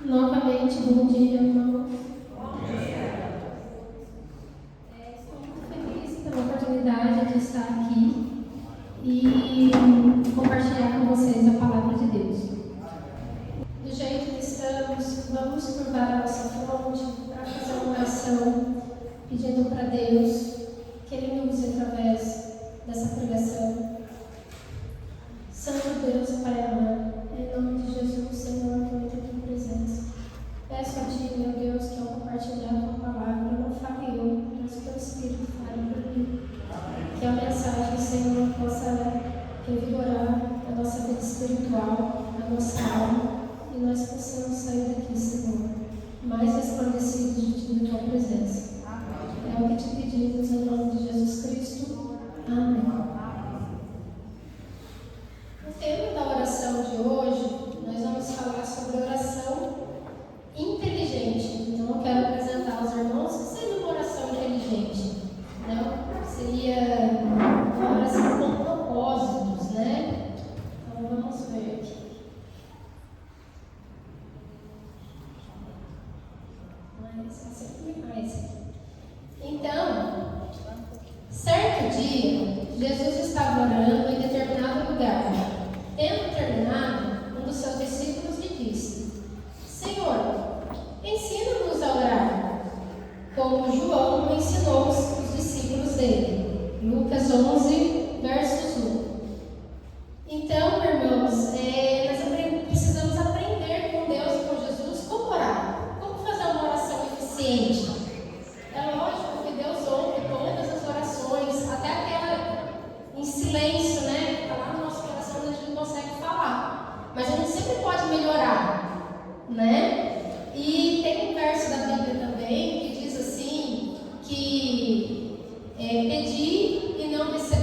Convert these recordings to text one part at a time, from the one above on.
Novamente, bom dia, irmãos. Bom dia. Estou muito feliz pela oportunidade de estar aqui e compartilhar com vocês a palavra de Deus. Do jeito que estamos, vamos curvar a nossa fronte para fazer uma oração, pedindo para Deus que Ele nos use através dessa pregação. Santo Deus, Pai amado, em nome de Jesus, Senhor, que eu entro em tua presença. Peço a Ti, meu Deus, que ao compartilhar a Tua palavra, não fale eu, mas que o Teu Espírito fale por mim. Que a mensagem, Senhor, possa revigorar a nossa vida espiritual, a nossa alma, e nós possamos sair daqui, Senhor, mais resplandecidos de Tua presença. É o que te pedimos em nome de Jesus Cristo. Amém. O tema da oração de hoje, nós vamos falar sobre oração inteligente. Então, eu quero apresentar aos irmãos que seria uma oração inteligente. Não? Seria uma oração com propósitos, né? Então, vamos ver aqui. Mas sempre mais. Então, certo dia, Jesus estava orando em determinado lugar. Tendo terminado, um dos seus discípulos lhe disse: Senhor, ensina-nos a orar, como João ensinou os discípulos dele. Lucas 11, versos 1. Então, irmãos, nós precisamos aprender com Deus e com Jesus como orar, como fazer uma oração eficiente. É lógico que Deus ouve todas as orações, até aquela em silêncio, né? Está lá no nosso coração, a gente não consegue falar. Mas a gente sempre pode melhorar, né? E tem um verso da Bíblia também que diz assim, que pedir e não receber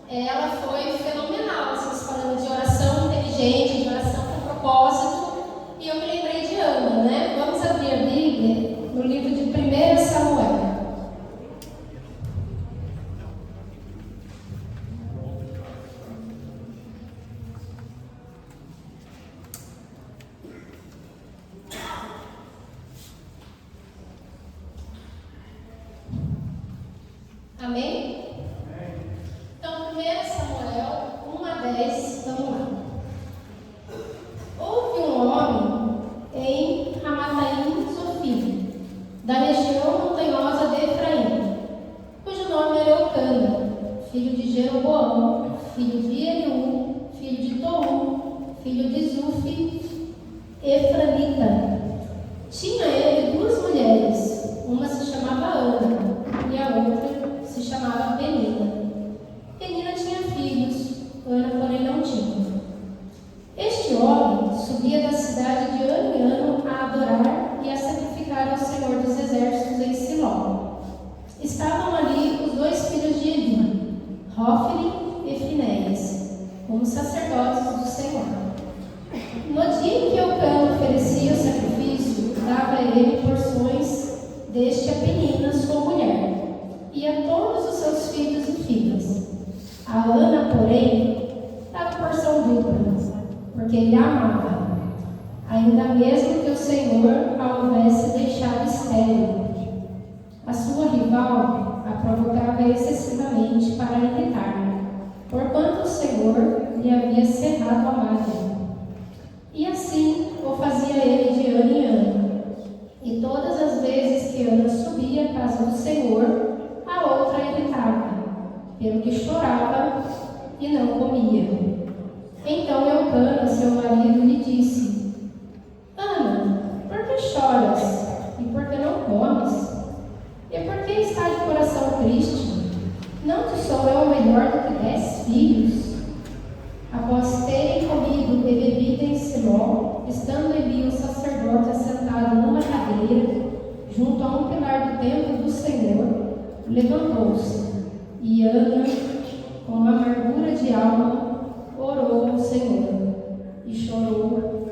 ela foi fenomenal. Vocês falando de oração inteligente, de oração com propósito, e eu me lembrei de Ana, né? Vamos abrir a Bíblia no livro de 1 Samuel. Amém? Então, 1 Samuel 1-10, vamos lá. Houve um homem em Ramataim Zofim, da região montanhosa de Efraim, cujo nome era Eucana, filho de Jeroboão, filho de Eliú, filho de Tou, filho de Zufi, Efranita. Tinha ele 2 mulheres, uma se chamava Ana e a outra se chamava Penina. Penina tinha filhos, Ana, porém, não tinha. Este homem subia da cidade de ano em ano a adorar e a sacrificar ao Senhor dos Exércitos em Siló. Estavam ali os 2 filhos de Eli, Hófni e Finéias, como sacerdotes do Senhor. No dia em que Eucana oferecia o sacrifício, dava a ele porções deste a Penina, sua mulher, e a todos os seus filhos e filhas. A Ana, porém, dava porção dupla, porque ele a amava, ainda mesmo que o Senhor a houvesse deixado estéril. A sua rival a provocava excessivamente para irritar, porquanto o Senhor lhe havia cerrado a madre. E assim o fazia ele de ano em ano. E todas as vezes que Ana subia à casa do Senhor, a outra irritava, pelo que chorava e não comia. Então Eucana, seu marido, lhe disse: Ana, por que choras? E por que não comes? E por que está de coração triste? Não te sou eu melhor do que 10 filhos? Após terem comido e bebido em Siló, estando Eli o sacerdote assentado numa cadeira, junto a um pilar do templo do Senhor, levantou-se, e Ana, com amargura de alma, orou ao Senhor, e chorou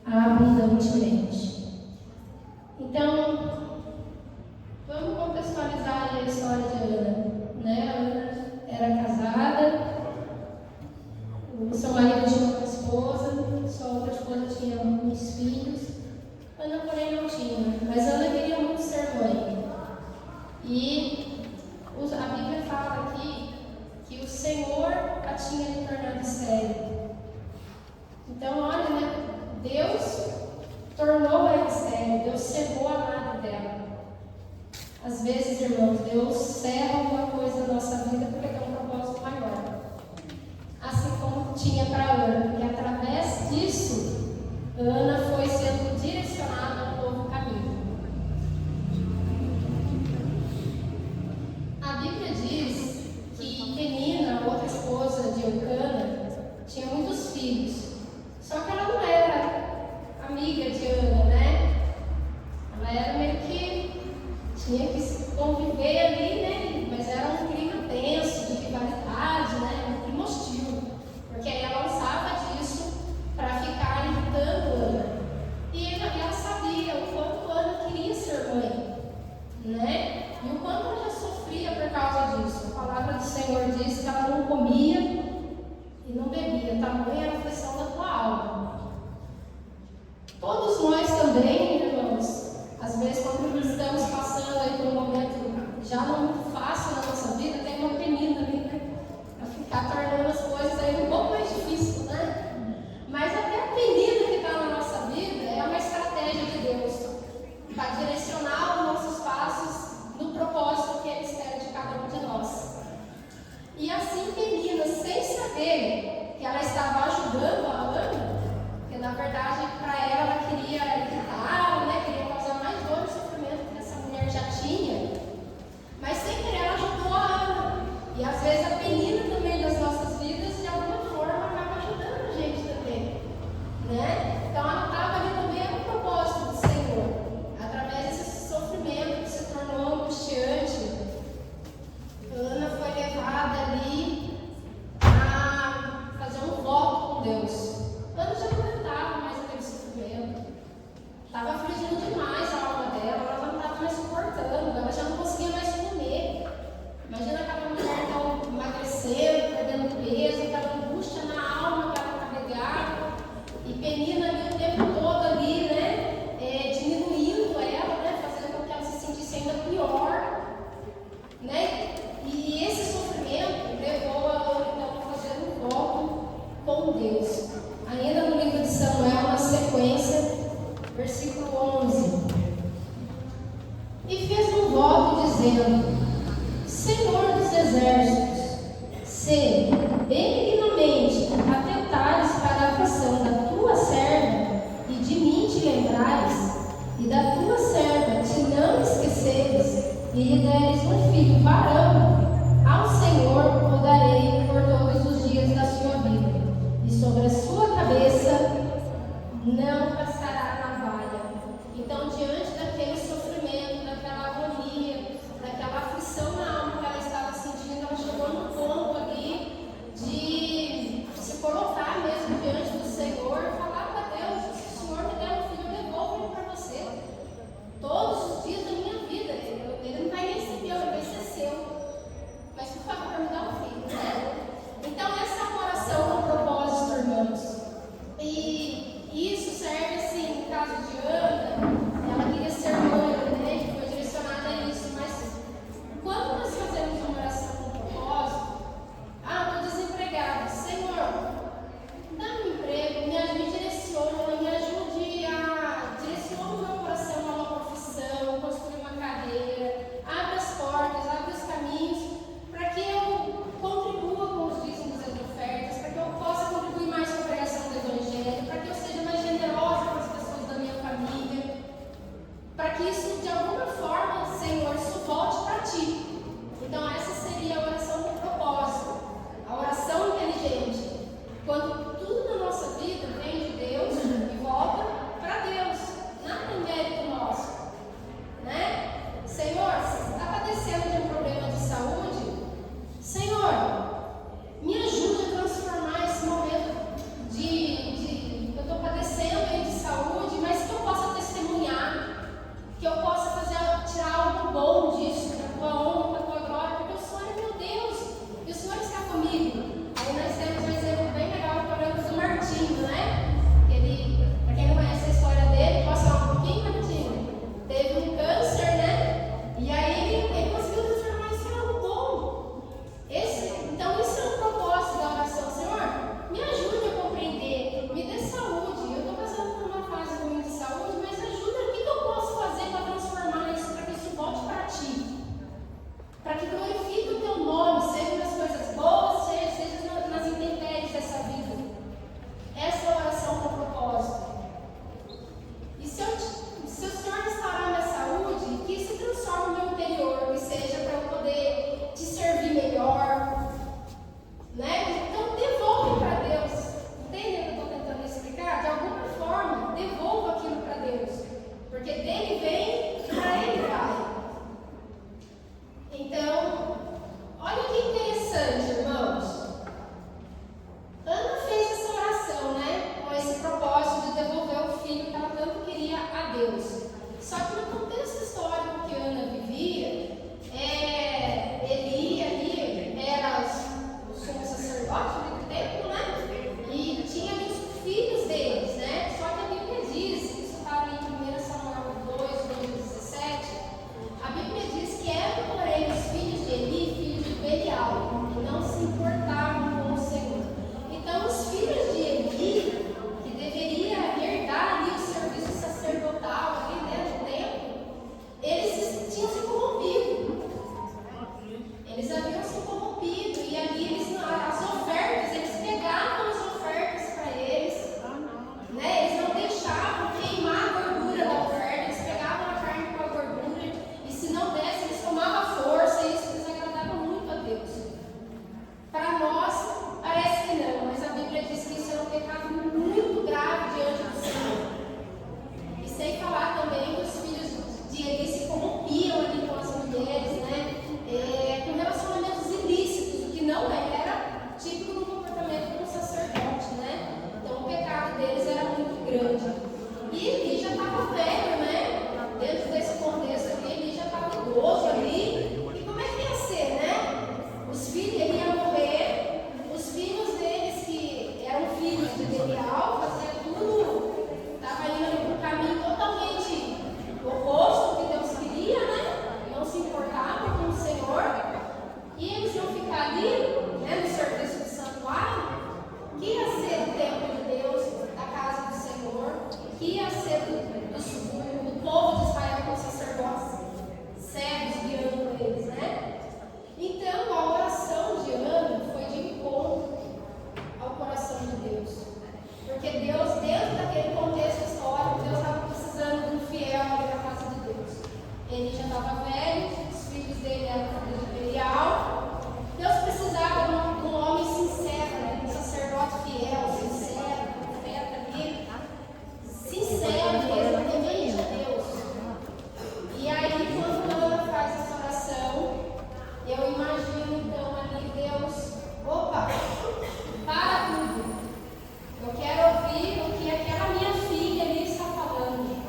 abundantemente. Então, vamos contextualizar a história de Ana, né? Ana era casada, o seu marido tinha uma esposa, sua outra esposa tinha uns filhos. Ana, porém, não tinha, mas Ana queria muito ser mãe. E a Bíblia fala aqui que o Senhor a tinha lhe tornado estéril. Então, olha, né? Deus tornou ela estéril, Deus cerrou a madre dela. Às vezes, irmãos, Deus cerra alguma coisa na nossa vida porque tem um propósito maior. Assim como tinha para Ana, porque através disso, Ana foi sendo direcionada a um novo caminho. A Bíblia diz que Penina, outra esposa de Eucana, tinha muitos filhos. Só que ela não era amiga de Ana, né? Ela era meio que tinha que conviver ali, né? Mas era um clima tenso, de rivalidade, né? Um clima hostil. Porque aí ela usava disso para ficar irritando Ana. E ela sabia o quanto Ana queria ser mãe, né? E o quanto ela já sofria por causa disso. A palavra do Senhor diz que ela não comia e não bebia. Tamanha era a aflição da tua alma. Todos nós também, irmãos, às vezes quando estamos passando aí por um momento já não muito fácil na nossa vida, tem uma penina ali, né? Para ficar tornando as coisas aí um pouco mais difícil, né? Mas até a penina que está na nossa vida é uma estratégia de Deus para direcionar os nossos passos no propósito que Ele espera de cada um de nós. E assim, Penina, sem saber que ela estava ajudando a Ana, porque na verdade para ela queria irritar, né? Queria causar mais dor e sofrimento que essa mulher já tinha, mas sem sacerdote do templo, né? E tinha ali os filhos deles, né? Só que a Bíblia diz, isso está ali em 1 Samuel 2:17, a Bíblia diz que eram, porém, os filhos de Eli, filhos de Belial, e não se importavam com o Senhor. Então, os filhos de Eli, que deveria herdar ali o serviço sacerdotal, ali dentro do templo, eles tinham se corrompido. Eles haviam se corrompido e ali as ofertas, eles pegavam as ofertas para eles, né? Eles não deixavam queimar a gordura da oferta, eles pegavam a carne com a gordura e se não desse, eles tomavam força e isso desagradava muito a Deus. Para nós, parece que não, mas a Bíblia diz que isso é um pecado muito grave diante do Senhor. E sem falar também que os filhos de Eli se corrompiam ali com as mulheres, né? Com relacionamentos ilícitos, o que não era típico do comportamento de um sacerdote, né? Então o pecado deles era muito grande. E Eli já estava velho, né? Dentro desse contexto aqui, Eli já estava idoso ali. E como é que ia ser, né? Os filhos, ele ia morrer, os filhos deles, que eram filhos de Belial, faziam tudo, estava indo para um caminho totalmente oposto do que Deus queria, né? Não se importavam com o Senhor. E eles iam ficar ali, né, no serviço do santuário, que ia ser o templo de Deus, da casa do Senhor, que ia ser do povo de Israel com os sacerdotes cegos guiando eles, né? Então, a oração de Ana foi de encontro ao coração de Deus. Porque Deus, dentro daquele contexto histórico, Deus estava precisando de um fiel ali na casa de Deus. Ele já estava velho, os filhos dele eram filhos de Belial. Deus precisava de um homem sincero, né? Um sacerdote fiel, sincero, profeta ali, sincero mesmo, temente a Deus. E aí, quando Ana faz essa oração, eu imagino então ali Deus, opa, para tudo. Eu quero ouvir o que aquela minha filha ali está falando.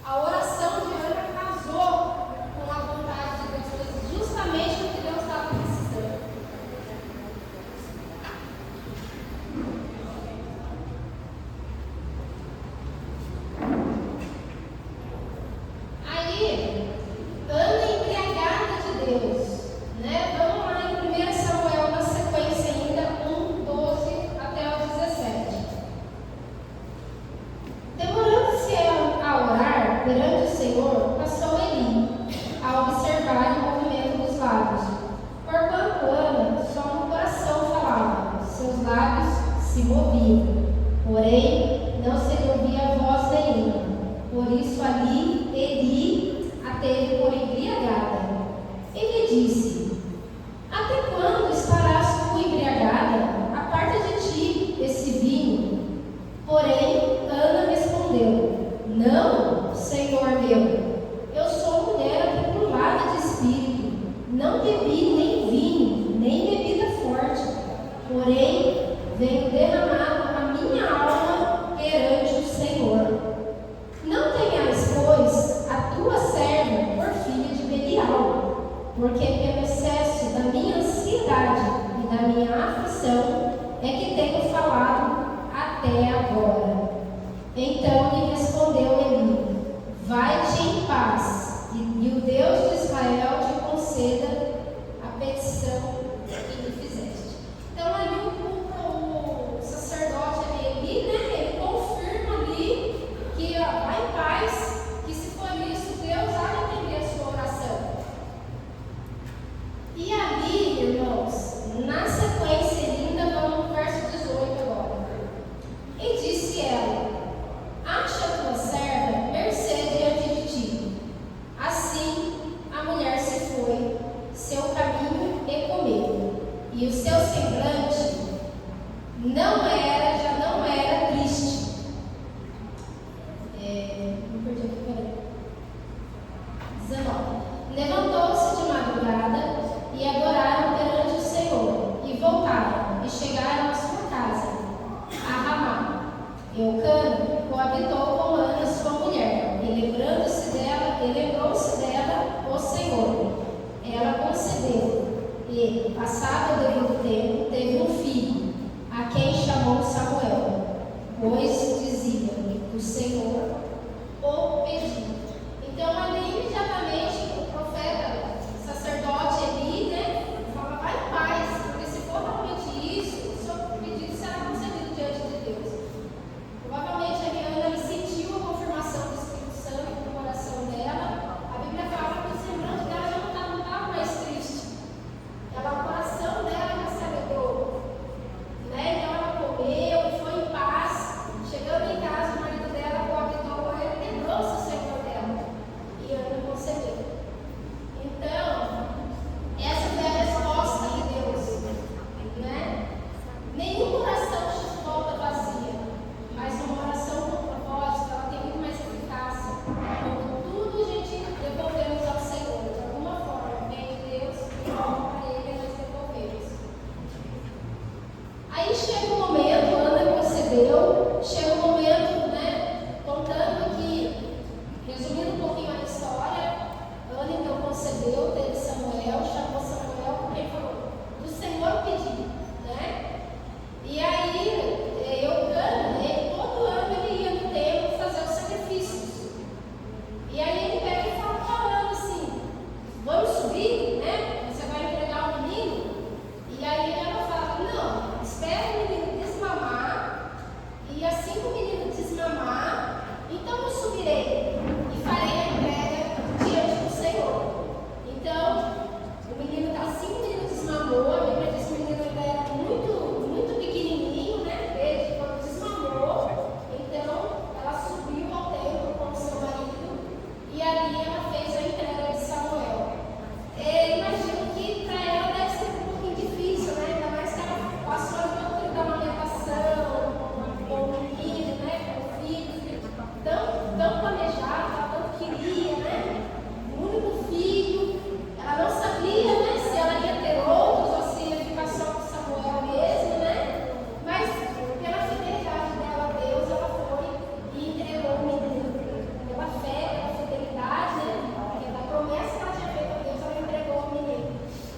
A oração de Ana casou com a vontade de Deus, foi justamente o que Deus estava precisando. Aí, Ana embriagada de Deus, né? Vamos lá em 1 Samuel, na sequência ainda, 1:12 até o 17. Demorando-se a orar perante o Senhor, passou Eli, a observar o movimento dos lábios. Porquanto Ana só no coração falava, seus lábios se moviam, porém não se lhe ouvia voz nenhuma. Por isso ali Eli a teve por embriagada. E lhe disse: até quando estarás tu embriagada? Aparta de ti esse vinho. Porém, Ana respondeu: não, Senhor meu, eu sou mulher atribulada de espírito. Não bebi nem vinho, nem bebida forte. Porém, venho derramado a minha alma perante o Senhor. Não tenhas, pois, a tua serva por filha de Belial, porque pelo excesso da minha ansiedade e da minha aflição é que tenho falado até agora. Então lhe respondeu Eli: vai-te em paz, e o Deus de Israel te conceda a petição que lhe fizeste. Então ali o sacerdote Eli, né, ele confirma ali que vai em paz, que se for isso, Deus há de atender a sua oração. E ali, irmãos, na sequência linda, vamos no verso 18 agora. E disse ela: Aí chega um momento, Ana concebeu, chega um momento, né, contando que, resumindo um pouquinho a história, Ana então concebeu, teve Samuel, chamou Samuel porque falou, do Senhor pediu, né? E aí, Eucana, todo ano ele ia no templo fazer os sacrifícios. E aí ele pega e fala para Ana assim, vamos subir, né? Você vai entregar o menino? E aí ela fala, não, espera o menino desmamar, e assim que o menino desmamar, então eu subirei e farei a entrega diante do Senhor. Então, o menino, assim que o menino desmamou, a Bíblia diz que o menino ainda era muito pequenininho, né? Desde quando desmamou, então ela subiu ao templo com o seu marido, e ali ela fez a entrega de Samuel. Imagino que para ela deve ser um pouquinho difícil, né? Ainda mais que ela passou a vida da amamentação, com o menino, né? Com o filho, tão planejado, tanto queria, né? O único filho, ela não sabia, né? Se ela ia ter outros ou se ia ficar só com Samuel mesmo, né? Mas pela fidelidade dela a Deus, ela foi e entregou o menino. Pela fé, pela fidelidade, né? Porque da promessa que ela tinha feito a Deus, ela entregou o menino.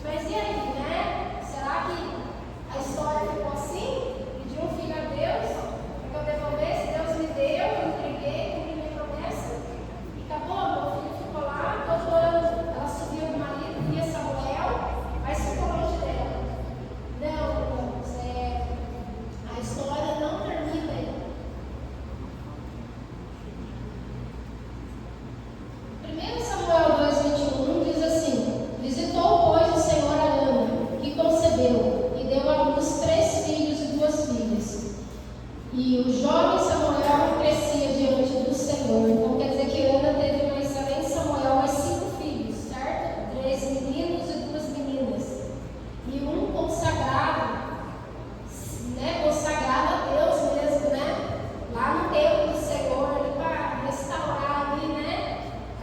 Mas e aí, né? Será que a história ficou assim? Pedi um filho a Deus, para eu devolvesse, Deus me deu, eu entreguei, cumpri minha promessa, e acabou, meu filho ficou lá, todo ano ela subiu o marido, via Samuel, mas ficou longe dela. Não, irmãos, a história não termina aí. 1 Samuel 2,21 diz assim: visitou, pois, o Senhor a Ana, que concebeu, e deu à luz 3 filhos e 2 filhas. E o jovem Samuel crescia diante do Senhor. Então quer dizer que Ana teve mais, além de Samuel, mais 5 filhos, certo? 3 meninos e 2 meninas. E um consagrado, né? Consagrado a Deus mesmo, né? Lá no templo do Senhor, para restaurar ali, né?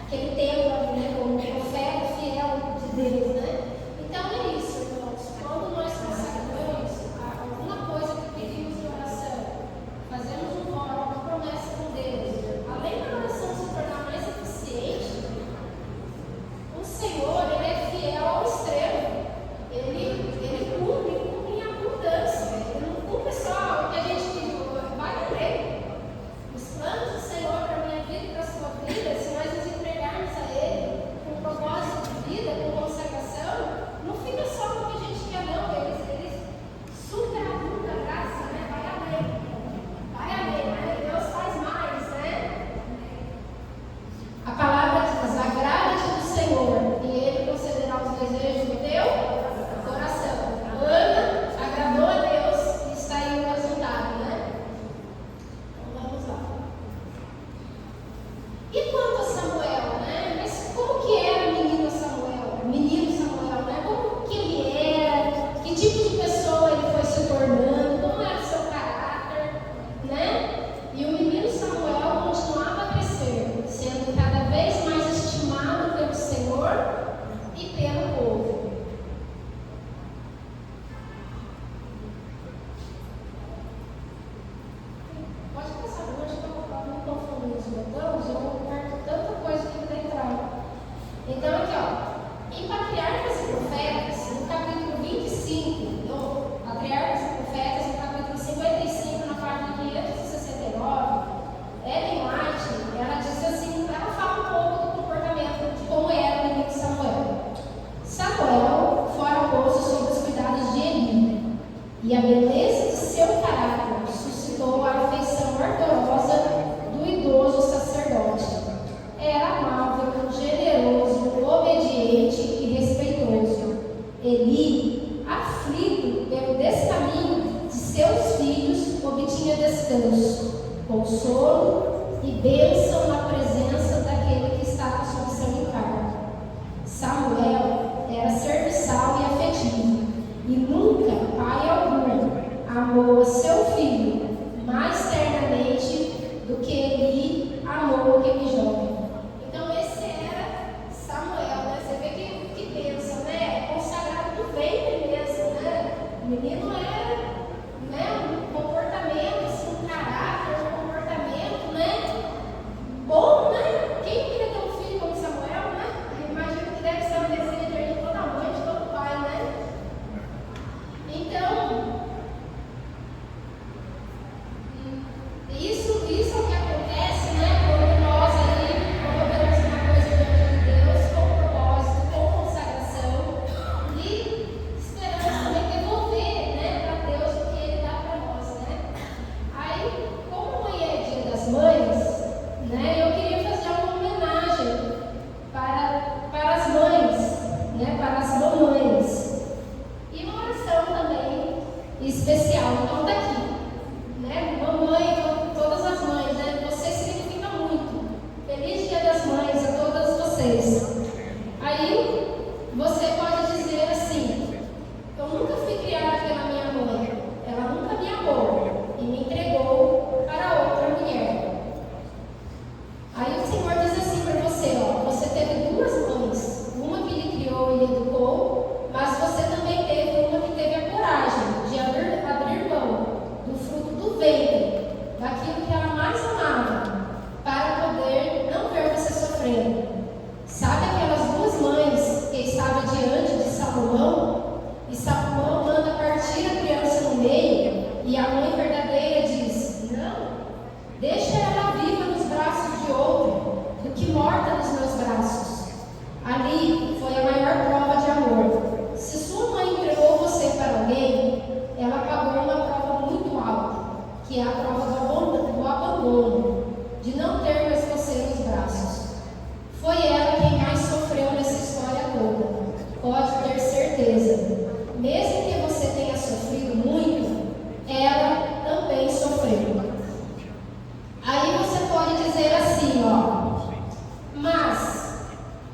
Aquele templo ali, né? Como profeta fiel de Deus, né? Então é isso, irmãos. Quando nós consagramos alguma coisa que pedimos em oração, fazemos um voto, uma promessa com Deus, além da oração se tornar mais eficiente, o Senhor, Ele é fiel ao extremo. Ele cumpre em abundância. Ele não cumpre só o que a gente pediu, vai além. Os planos do Senhor para a minha vida e para a sua vida, se nós nos entregarmos a Ele com propósito de vida, com consagração, não fica só no que a gente quer, não. Ele superabunda a graça, né? Vai além. Vai além, né? Deus faz mais, né? A palavra diz: agrada-te do Senhor, e Ele concederá os desejos do teu coração. Ana agradou a Deus e está aí o resultado, né? Então vamos lá. E quanto a Samuel, né? Mas como que era o menino Samuel? Menino Samuel, né? Como que ele era? Que tipo de pessoa ele foi se tornando? Como era o seu caráter, né? E o menino Samuel continuava a crescer, sendo cada vez mais estimado pelo Senhor e pelo povo. Pode passar, hoje eu não estou falando dos botões, eu perco tanta coisa aqui dentro. Então, aqui, ó, em Patriarcas e Profetas, no capítulo 25, Patriarcas e Profetas, no capítulo 55, na página 569, Ellen White, ela diz assim, ela fala um pouco do comportamento, de como era o menino Samuel. Samuel fora posto sob os cuidados de Eli, e a beleza de seu caráter suscitou a afeição ardorosa do idoso sacerdote. Era amável, generoso, obediente e respeitoso. Eli, aflito pelo descaminho de seus filhos, obtinha descanso, consolo e bênção na presença daquele que estava sob seu encargo. Samuel era serviçal e afetivo, e nunca, pai algum, amou seu filho mais ternamente do que Eli amou aquele jovem. Então esse era Samuel, né? Você vê que pensa, né? Consagrado do ventre mesmo, né? O menino era né, um comportamento, assim, um caráter, um comportamento, né, bom, né? Quem queria ter um filho como Samuel, né? Eu imagino que deve ser um desejo aí de toda mãe, de todo pai, né? Então, isso é o que acontece, né? Quando nós ali colocamos uma coisa diante de Deus com propósito, com consagração e esperamos também devolver, né, para Deus o que Ele dá para nós, né? Aí, como amanhã é Dia das Mães, né, eu queria fazer uma homenagem para as mães, né, para as mamães, e uma oração também especial. Então, tá aqui, né, mamãe, todas as mães, né, você significa muito. Feliz Dia das Mães a todas vocês. Aí, você pode dizer assim: eu nunca fui criada pela minha mãe, ela nunca me amou e me entregou para outra mulher. Aí o Senhor diz assim para você, ó, você teve duas mães, uma que lhe criou e lhe educou, mas você também teve uma que teve a coragem de abrir mão do fruto do ventre, daquilo que ela mais amava, para poder não ver você sofrendo. Sabe aquelas duas mães que estavam diante de Salomão? E Salomão manda partir a criança no meio, e a mãe verdadeira diz: não, deixa ela viva nos braços de outro, do que morta nos meus braços. Ali foi a maior prova de amor. Se sua mãe entregou você para alguém, ela pagou uma prova muito alta, que é a prova do abandono, de não ter mais você nos braços. Foi ela quem mais sofreu nessa história toda. Pode ter certeza. Mesmo que você tenha sofrido muito, ela também sofreu. Aí você pode dizer assim, ó: mas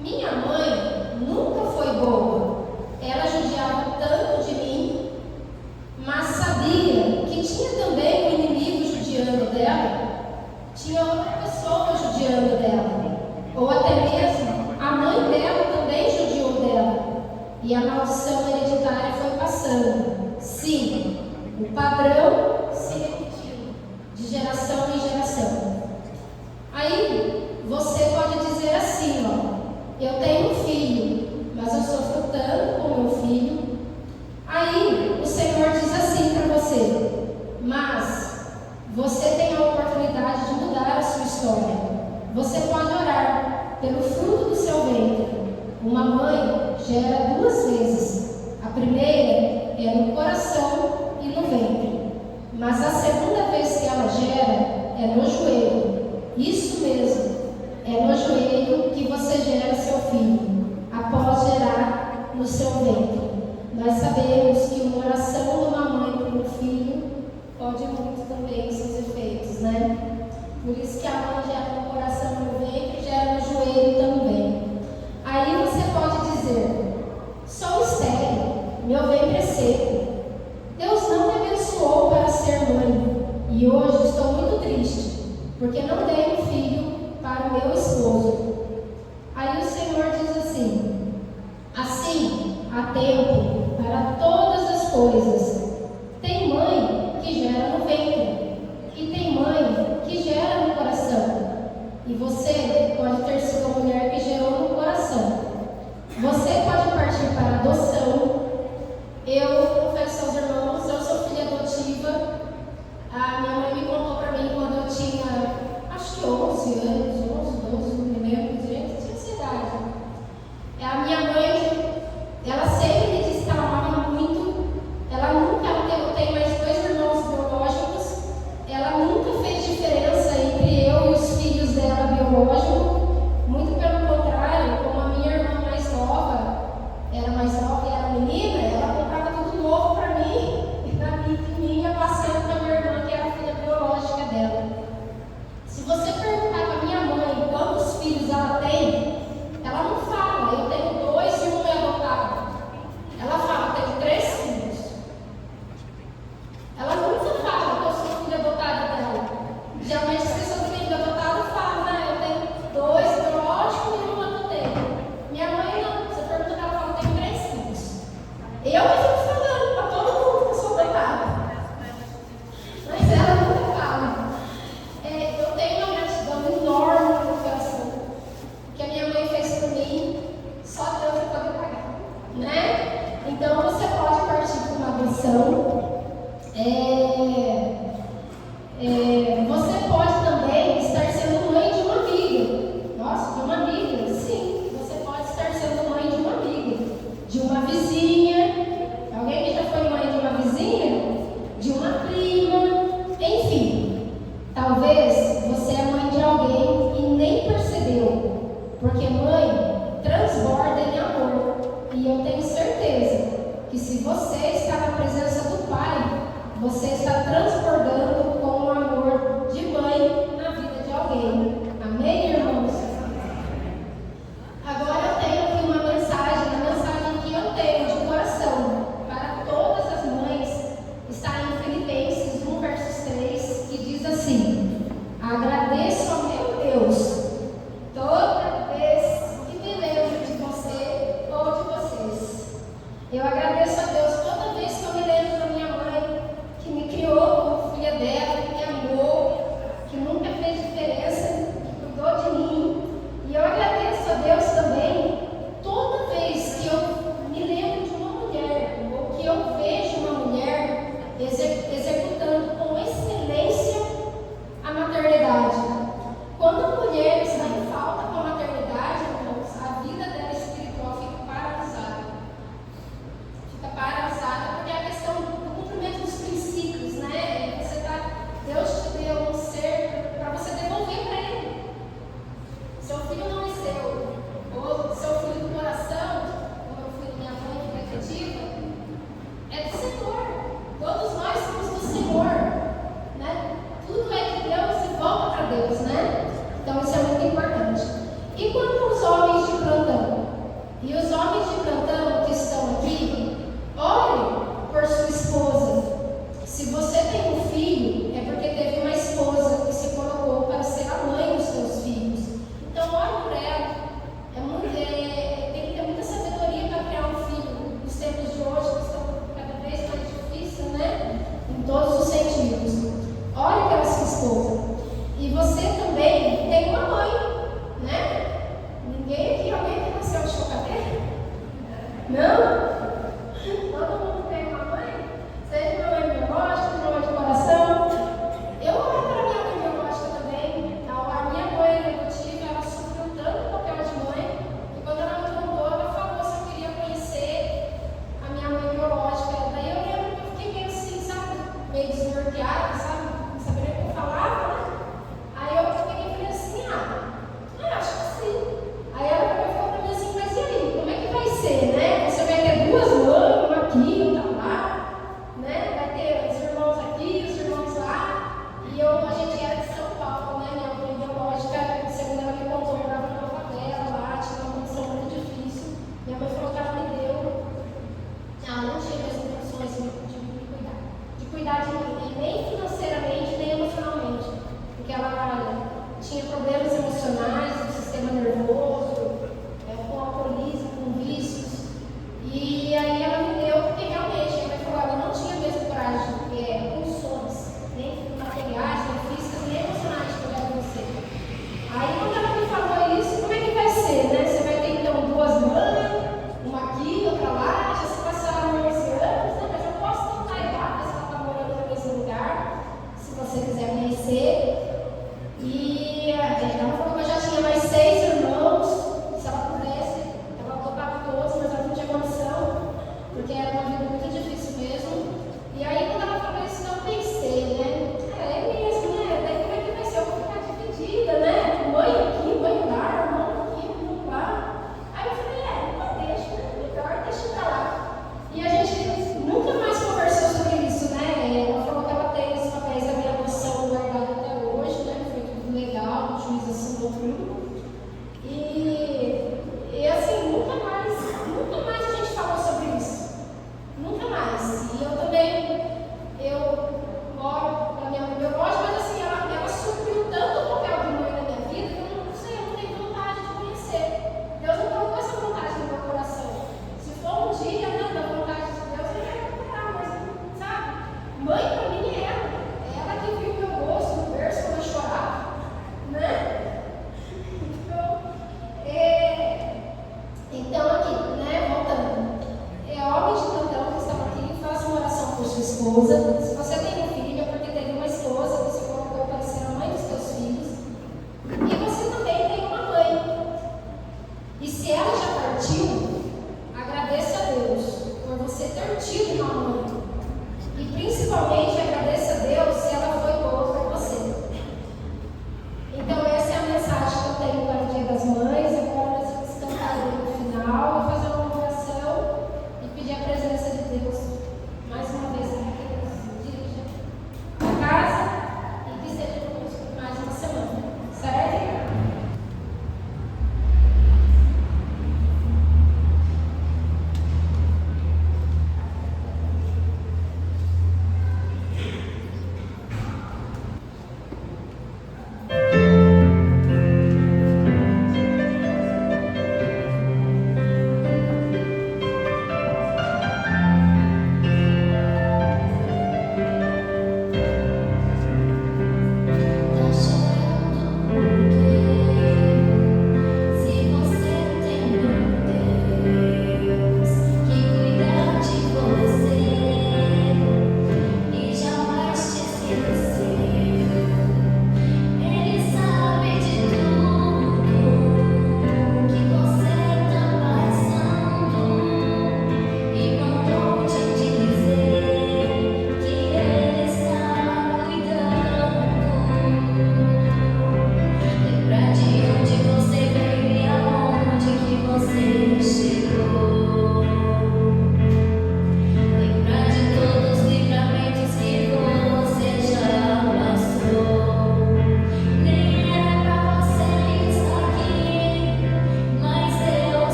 minha mãe nunca foi boa. Ela judiava tanto de mim, mas sabia que tinha também um inimigo judiando dela. Tinha outra pessoa judiando dela. Ou até mesmo a mãe dela também judiou dela. E a maldição hereditária foi passando. Sim, o padrão se repetiu de geração em geração. Aí você pode dizer assim, ó: eu tenho um filho, mas eu sofro tanto com meu filho. Aí o Senhor diz assim para você: mas você tem a oportunidade de mudar a sua história. Você pode orar pelo fruto do seu ventre. Uma mãe gera duas vezes. A primeira é no coração e no ventre. Mas a segunda vez que ela gera é no joelho. Isso mesmo, é no joelho que você gera seu filho, após gerar no seu ventre. Nós sabemos que uma oração de uma mãe para um filho pode muito também seus efeitos, né? Por isso que a mãe gera no coração e no ventre, gera no joelho também. Aí você pode dizer: sou estéril, meu ventre é seco. Deus não me abençoou para ser mãe, e hoje estou muito triste, porque não dei um filho para o meu esposo. Aí o Senhor diz assim: assim há tempo para todas as coisas. Tem mãe que gera no ventre, e tem mãe que gera no coração. E você pode ter sido a mulher que gerou no coração. Você pode partir para a adoção. Eu confesso aos irmãos, eu sou filha adotiva. A minha mãe me contou para mim quando eu tinha, acho que 11 anos, 11, 12, não me lembro. Você pode também estar sendo mãe de uma amiga. Nossa, de uma amiga? Sim, você pode estar sendo mãe de uma amiga, de uma vizinha. Alguém que já foi mãe de uma vizinha? De uma prima? Enfim, talvez você é mãe de alguém e nem percebeu, porque mãe transborda em amor. E eu tenho certeza que se você está na presença do Pai, você está transbordando com o amor de mãe na vida de alguém. Amém, irmãos? Agora eu tenho aqui uma mensagem, a mensagem que eu tenho de coração para todas as mães está em Filipenses 1, versos 3, que diz assim: agradeço ao meu Deus toda vez que me lembro de você ou de vocês. Eu agradeço a Deus toda vez que eu me lembro da minha mãe, que me criou como filha dela, que me amou, que nunca fez diferença, que cuidou de mim. E eu agradeço a Deus também toda vez que eu me lembro de uma mulher, ou que eu vejo uma mulher executando com excelência a maternidade. Quando a mulher está em falta com a maternidade, irmãos, a vida dela espiritual fica paralisada. Fica paralisada porque é a questão do cumprimento dos princípios, né? Deus te deu um ser para você devolver para Ele. Seu filho não é seu, ou seu filho do coração, como eu fui da minha mãe, que é afetiva, é do Senhor. Todos nós somos do Senhor, né? Tudo que é de Deus se volta para Deus, né? Então isso é muito importante. E quanto aos homens de plantão? E os homens de plantão que estão aqui, ore por sua esposa. Se você tem um filho, é porque teve uma esposa que se colocou para ser a mãe dos seus filhos. Então ore por ela. Tem que ter muita sabedoria para criar um filho nos tempos de hoje, que estão cada vez mais difíceis, né? Em todos os sentidos. Ore pela sua esposa. E você também tem uma mãe, né? Alguém que nasceu de chocadeira? Não? Todo mundo tem uma mãe? Seja uma mãe biológica, uma mãe de coração. Eu oro para minha mãe biológica também. A minha mãe adotiva, ela sofreu tanto o papel de mãe, que quando ela me contou, ela falou se eu queria conhecer a minha mãe biológica. Daí eu lembro que eu fiquei meio assim, sabe? Meio desnorteada, sabe? Não sabia nem o que eu falava, né? Aí eu peguei e falei assim, acho que sim. Aí ela falou para mim assim, mas e aí, como é que vai ser, né? Você vai ter duas mães, uma aqui, outra lá, né? Vai ter os irmãos aqui, os irmãos lá. E a gente era de São Paulo, né? Minha mãe biológica, segundo ela me contou, morava numa favela lá, tinha uma condição muito difícil. Minha mãe falou que ela me deu. Ela não tinha as condições de me cuidar. De cuidar de mim, nem financeiramente,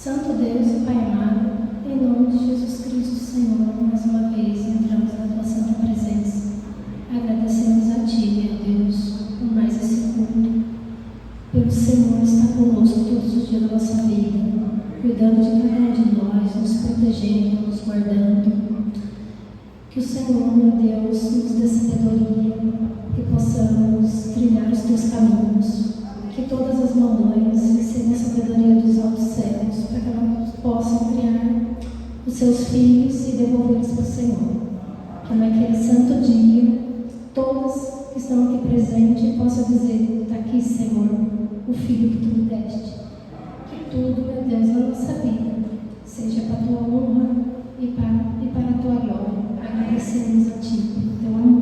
Santo Deus e Pai amado, em nome de Jesus Cristo, Senhor, mais uma vez entramos na tua santa presença. Agradecemos a ti, meu Deus, por mais esse culto, pelo Senhor estar conosco todos os dias da nossa vida, cuidando de cada um de nós, nos protegendo, nos guardando. Que o Senhor, meu Deus, nos dê sabedoria, que possamos trilhar os teus caminhos. Que todas as mamães recebam a sabedoria dos altos céus, para que elas possam criar os seus filhos e devolvê-los para o Senhor. Que naquele santo dia, todos que estão aqui presentes possam dizer: está aqui, Senhor, o filho que tu me deste. Que tudo, meu Deus, na nossa vida seja para a tua honra e para a tua glória. Agradecemos a ti, teu amor.